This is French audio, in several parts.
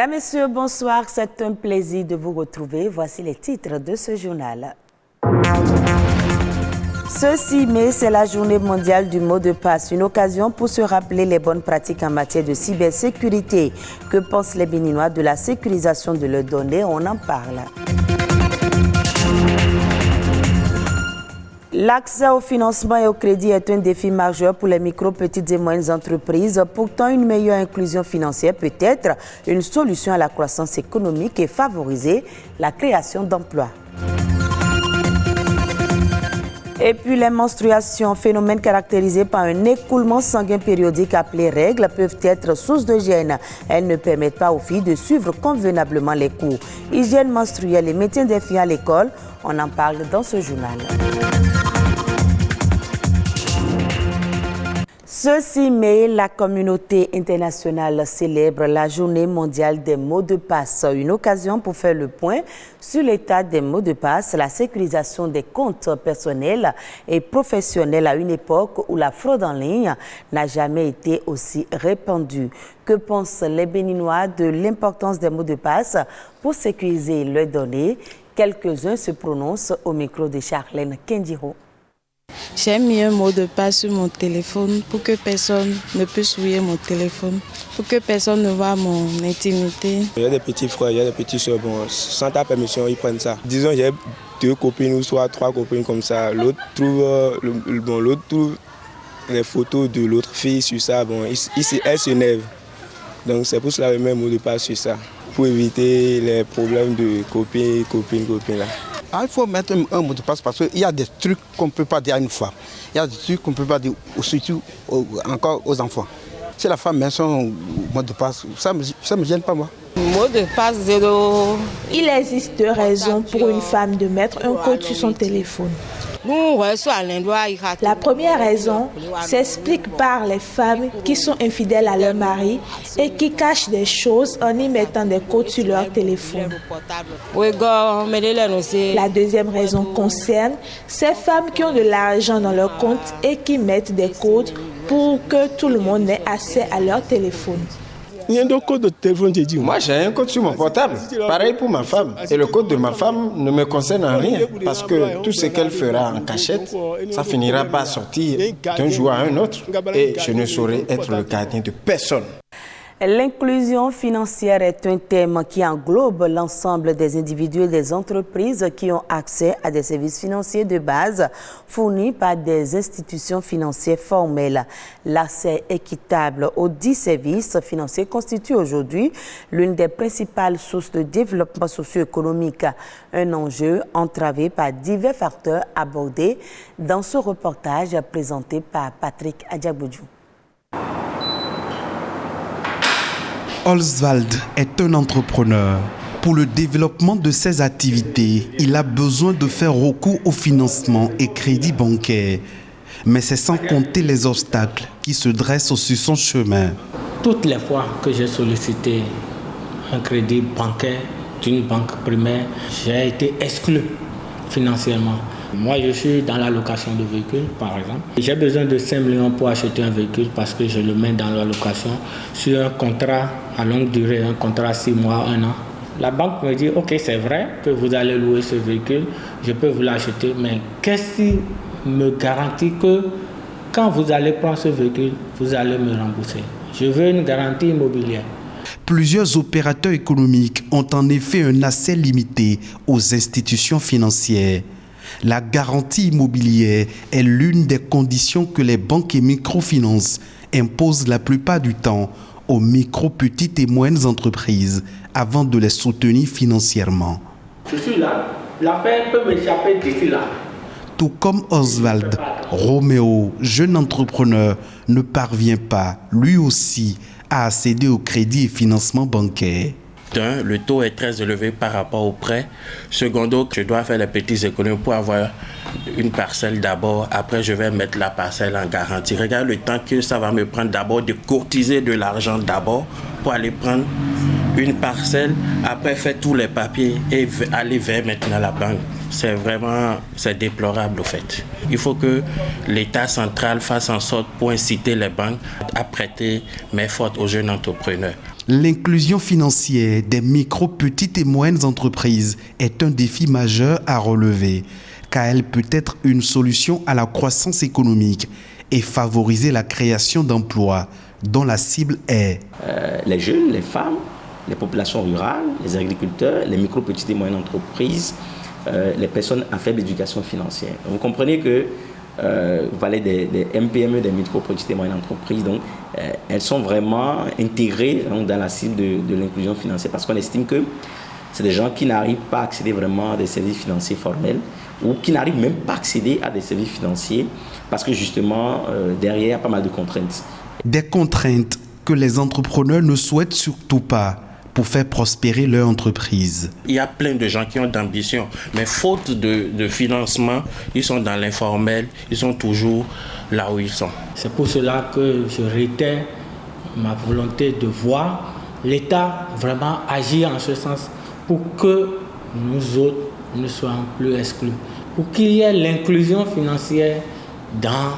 Mesdames, Messieurs, bonsoir. C'est un plaisir de vous retrouver. Voici les titres de ce journal. Ce 6 mai, c'est la journée mondiale du mot de passe, une occasion pour se rappeler les bonnes pratiques en matière de cybersécurité. Que pensent les Béninois de la sécurisation de leurs données? On en parle. L'accès au financement et au crédit est un défi majeur pour les micro, petites et moyennes entreprises. Pourtant, une meilleure inclusion financière peut être une solution à la croissance économique et favoriser la création d'emplois. Et puis les menstruations, phénomène caractérisé par un écoulement sanguin périodique appelé règles, peuvent être source de gêne. Elles ne permettent pas aux filles de suivre convenablement les cours. Hygiène menstruelle et maintien des filles à l'école, on en parle dans ce journal. Ce 6 mai, la communauté internationale célèbre la journée mondiale des mots de passe. Une occasion pour faire le point sur l'état des mots de passe, la sécurisation des comptes personnels et professionnels à une époque où la fraude en ligne n'a jamais été aussi répandue. Que pensent les Béninois de l'importance des mots de passe pour sécuriser leurs données? Quelques-uns se prononcent au micro de Charlène Kendiro. J'ai mis un mot de passe sur mon téléphone pour que personne ne puisse souiller mon téléphone, pour que personne ne voit mon intimité. Il y a des petits frères, il y a des petits soeurs, bon, sans ta permission, ils prennent ça. Disons, j'ai 2 copines ou soit 3 copines comme ça. L'autre trouve les photos de l'autre fille sur ça. Bon, elle s'énerve. Donc c'est pour cela que je mets un mot de passe sur ça, pour éviter les problèmes de copines là. Il faut mettre un mot de passe parce qu'il y a des trucs qu'on ne peut pas dire à une femme. Il y a des trucs qu'on ne peut pas dire surtout encore aux enfants. Si la femme met son mot de passe, ça ne me gêne pas moi. Mot de passe 0. Il existe 2 raisons pour une femme de mettre un code sur son téléphone. La première raison s'explique par les femmes qui sont infidèles à leur mari et qui cachent des choses en y mettant des codes sur leur téléphone. La deuxième raison concerne ces femmes qui ont de l'argent dans leur compte et qui mettent des codes pour que tout le monde ait accès à leur téléphone. Il y a un code de téléphone, j'ai dit. Moi, j'ai un code sur mon portable. Pareil pour ma femme. Et le code de ma femme ne me concerne en rien. Parce que tout ce qu'elle fera en cachette, ça finira par sortir d'un jour à un autre. Et je ne saurais être le gardien de personne. L'inclusion financière est un thème qui englobe l'ensemble des individus et des entreprises qui ont accès à des services financiers de base fournis par des institutions financières formelles. L'accès équitable aux 10 services financiers constitue aujourd'hui l'une des principales sources de développement socio-économique, un enjeu entravé par divers facteurs abordés dans ce reportage présenté par Patrick Adjaboudjou. Oswald est un entrepreneur. Pour le développement de ses activités, il a besoin de faire recours au financement et crédit bancaire. Mais c'est sans compter les obstacles qui se dressent sur son chemin. Toutes les fois que j'ai sollicité un crédit bancaire d'une banque primaire, j'ai été exclu financièrement. Moi, je suis dans la location de véhicules, par exemple. J'ai besoin de 5 millions pour acheter un véhicule parce que je le mets dans la location sur un contrat à longue durée, un contrat 6 mois, 1 an. La banque me dit, OK, c'est vrai que vous allez louer ce véhicule, je peux vous l'acheter, mais qu'est-ce qui me garantit que quand vous allez prendre ce véhicule, vous allez me rembourser? Je veux une garantie immobilière. Plusieurs opérateurs économiques ont en effet un accès limité aux institutions financières. La garantie immobilière est l'une des conditions que les banques et microfinances imposent la plupart du temps aux micro, petites et moyennes entreprises avant de les soutenir financièrement. Je suis là, l'affaire peut m'échapper d'ici là. Tout comme Oswald, Roméo, jeune entrepreneur, ne parvient pas, lui aussi, à accéder au crédit et financement bancaire. Le taux est très élevé par rapport au prêt. Secondo, je dois faire les petites économies pour avoir une parcelle d'abord. Après, je vais mettre la parcelle en garantie. Regarde le temps que ça va me prendre d'abord de cotiser de l'argent d'abord pour aller prendre une parcelle. Après, faire tous les papiers et aller vers maintenant la banque. C'est déplorable au fait. Il faut que l'État central fasse en sorte pour inciter les banques à prêter main forte aux jeunes entrepreneurs. L'inclusion financière des micro, petites et moyennes entreprises est un défi majeur à relever, car elle peut être une solution à la croissance économique et favoriser la création d'emplois dont la cible est les jeunes, les femmes, les populations rurales, les agriculteurs, les micro, petites et moyennes entreprises, les personnes à faible éducation financière. Vous comprenez que vous parlez des MPME, des micro, petites et moyennes entreprises, donc elles sont vraiment intégrées donc, dans la cible de l'inclusion financière parce qu'on estime que c'est des gens qui n'arrivent pas à accéder vraiment à des services financiers formels ou qui n'arrivent même pas à accéder à des services financiers parce que justement, derrière, il y a pas mal de contraintes. Des contraintes que les entrepreneurs ne souhaitent surtout pas pour faire prospérer leur entreprise. Il y a plein de gens qui ont d'ambition, mais faute de financement, ils sont dans l'informel, ils sont toujours là où ils sont. C'est pour cela que je réitère ma volonté de voir l'État vraiment agir en ce sens pour que nous autres ne soyons plus exclus, pour qu'il y ait l'inclusion financière dans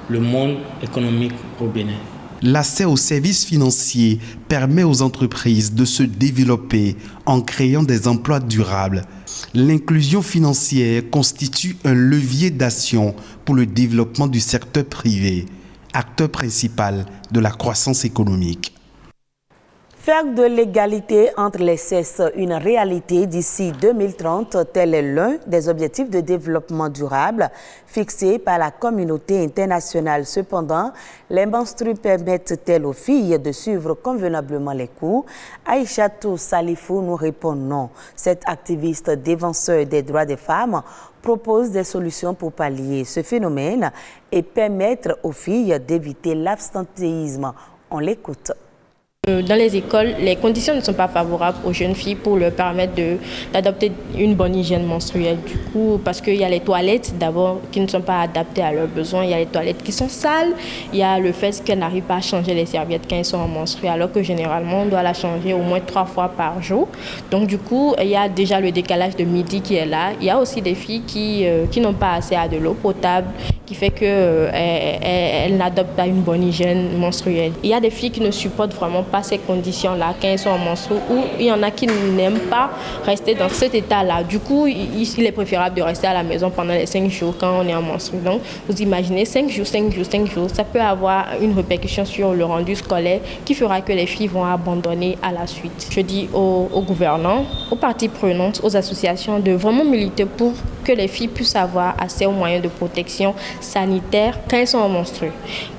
le monde économique au Bénin. L'accès aux services financiers permet aux entreprises de se développer en créant des emplois durables. L'inclusion financière constitue un levier d'action pour le développement du secteur privé, acteur principal de la croissance économique. Faire de l'égalité entre les sexes une réalité d'ici 2030, tel est l'un des objectifs de développement durable fixés par la communauté internationale. Cependant, les menstrues permettent-elles aux filles de suivre convenablement les cours? Aïchatou Salifou nous répond non. Cette activiste défenseur des droits des femmes propose des solutions pour pallier ce phénomène et permettre aux filles d'éviter l'absentéisme. On l'écoute. Dans les écoles, les conditions ne sont pas favorables aux jeunes filles pour leur permettre d'adopter une bonne hygiène menstruelle. Du coup, parce qu'il y a les toilettes d'abord qui ne sont pas adaptées à leurs besoins, il y a les toilettes qui sont sales, il y a le fait qu'elles n'arrivent pas à changer les serviettes quand elles sont en menstruée, alors que généralement on doit la changer au moins 3 fois par jour. Donc du coup, il y a déjà le décalage de midi qui est là. Il y a aussi des filles qui n'ont pas assez à de l'eau potable, qui fait qu'elles n'adoptent pas une bonne hygiène menstruelle. Il y a des filles qui ne supportent vraiment pas ces conditions-là quand elles sont en menstrues, ou il y en a qui n'aiment pas rester dans cet état-là. Du coup, il est préférable de rester à la maison pendant les 5 jours quand on est en menstrues. Donc, vous imaginez 5 jours, ça peut avoir une répercussion sur le rendu scolaire qui fera que les filles vont abandonner à la suite. Je dis aux gouvernants, aux parties prenantes, aux associations de vraiment militer pour que les filles puissent avoir accès aux moyens de protection sanitaire quand elles sont en menstrues.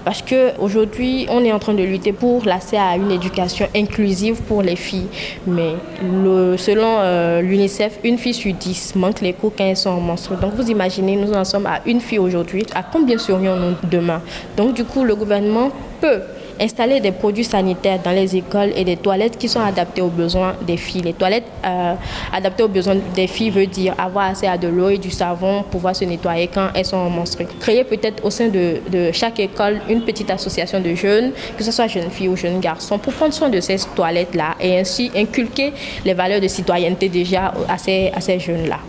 Parce qu'aujourd'hui, on est en train de lutter pour l'accès à une éducation inclusive pour les filles. Mais selon l'UNICEF, une fille sur 10 manque les cours quand elles sont en menstrues. Donc vous imaginez, nous en sommes à une fille aujourd'hui. À combien serions-nous demain? Donc du coup, le gouvernement peut installer des produits sanitaires dans les écoles et des toilettes qui sont adaptées aux besoins des filles. Les toilettes adaptées aux besoins des filles veut dire avoir accès à de l'eau et du savon, pouvoir se nettoyer quand elles sont en menstrues. Créer peut-être au sein de chaque école une petite association de jeunes, que ce soit jeunes filles ou jeunes garçons, pour prendre soin de ces toilettes-là et ainsi inculquer les valeurs de citoyenneté déjà à ces jeunes-là.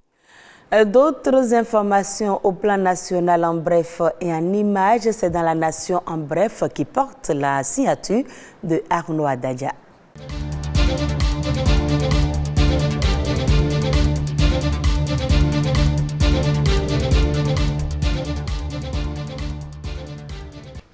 D'autres informations au plan national en bref et en images, c'est dans La Nation en bref qui porte la signature de Arnaud Adadia.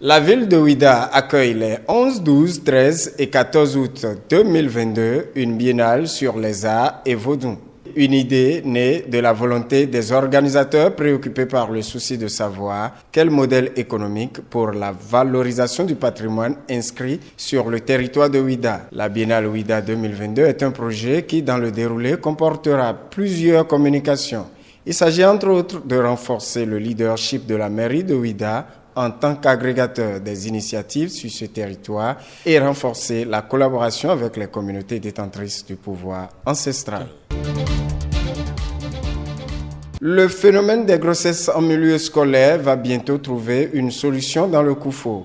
La ville de Ouidah accueille les 11, 12, 13 et 14 août 2022 une biennale sur les arts et vaudou. Une idée née de la volonté des organisateurs préoccupés par le souci de savoir quel modèle économique pour la valorisation du patrimoine inscrit sur le territoire de Ouidah. La Biennale Ouidah 2022 est un projet qui, dans le déroulé, comportera plusieurs communications. Il s'agit entre autres de renforcer le leadership de la mairie de Ouidah en tant qu'agrégateur des initiatives sur ce territoire et renforcer la collaboration avec les communautés détentrices du pouvoir ancestral. Le phénomène des grossesses en milieu scolaire va bientôt trouver une solution dans le Koufo.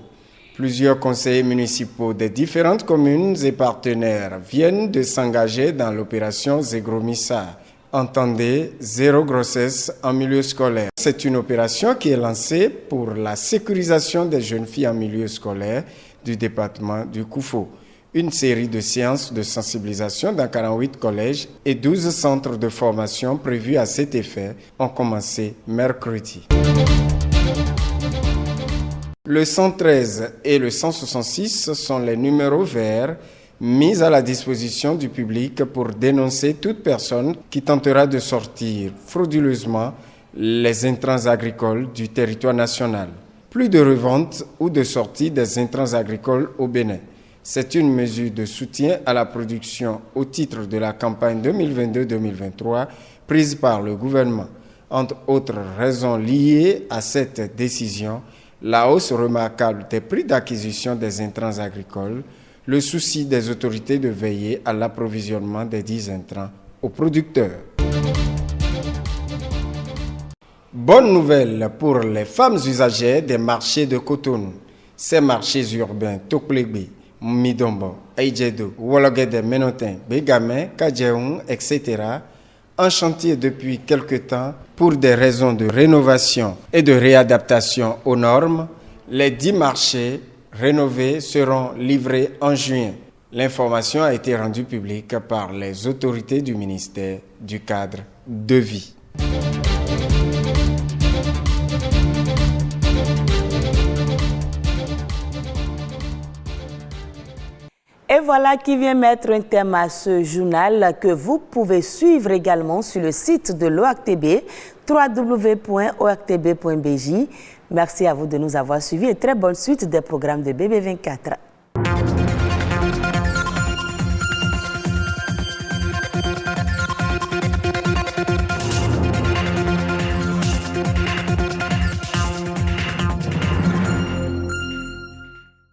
Plusieurs conseillers municipaux des différentes communes et partenaires viennent de s'engager dans l'opération Zegromissa. Entendez, zéro grossesse en milieu scolaire. C'est une opération qui est lancée pour la sécurisation des jeunes filles en milieu scolaire du département du Koufo. Une série de séances de sensibilisation dans 48 collèges et 12 centres de formation prévus à cet effet ont commencé mercredi. Le 113 et le 166 sont les numéros verts mis à la disposition du public pour dénoncer toute personne qui tentera de sortir frauduleusement les intrants agricoles du territoire national. Plus de revente ou de sortie des intrants agricoles au Bénin. C'est une mesure de soutien à la production au titre de la campagne 2022-2023 prise par le gouvernement. Entre autres raisons liées à cette décision, la hausse remarquable des prix d'acquisition des intrants agricoles, le souci des autorités de veiller à l'approvisionnement des dits intrants aux producteurs. Bonne nouvelle pour les femmes usagères des marchés de Cotonou. Ces marchés urbains, Toklegbe, Midombo, Aïdjedo, Wologede, Menotin, Bégamin, Kadjeoun, etc., en chantier depuis quelque temps pour des raisons de rénovation et de réadaptation aux normes. Les 10 marchés rénovés seront livrés en juin. L'information a été rendue publique par les autorités du ministère du Cadre de Vie. Et voilà qui vient mettre un terme à ce journal que vous pouvez suivre également sur le site de l'OACTB, www.oactb.bj. Merci à vous de nous avoir suivis et très bonne suite des programmes de BB24.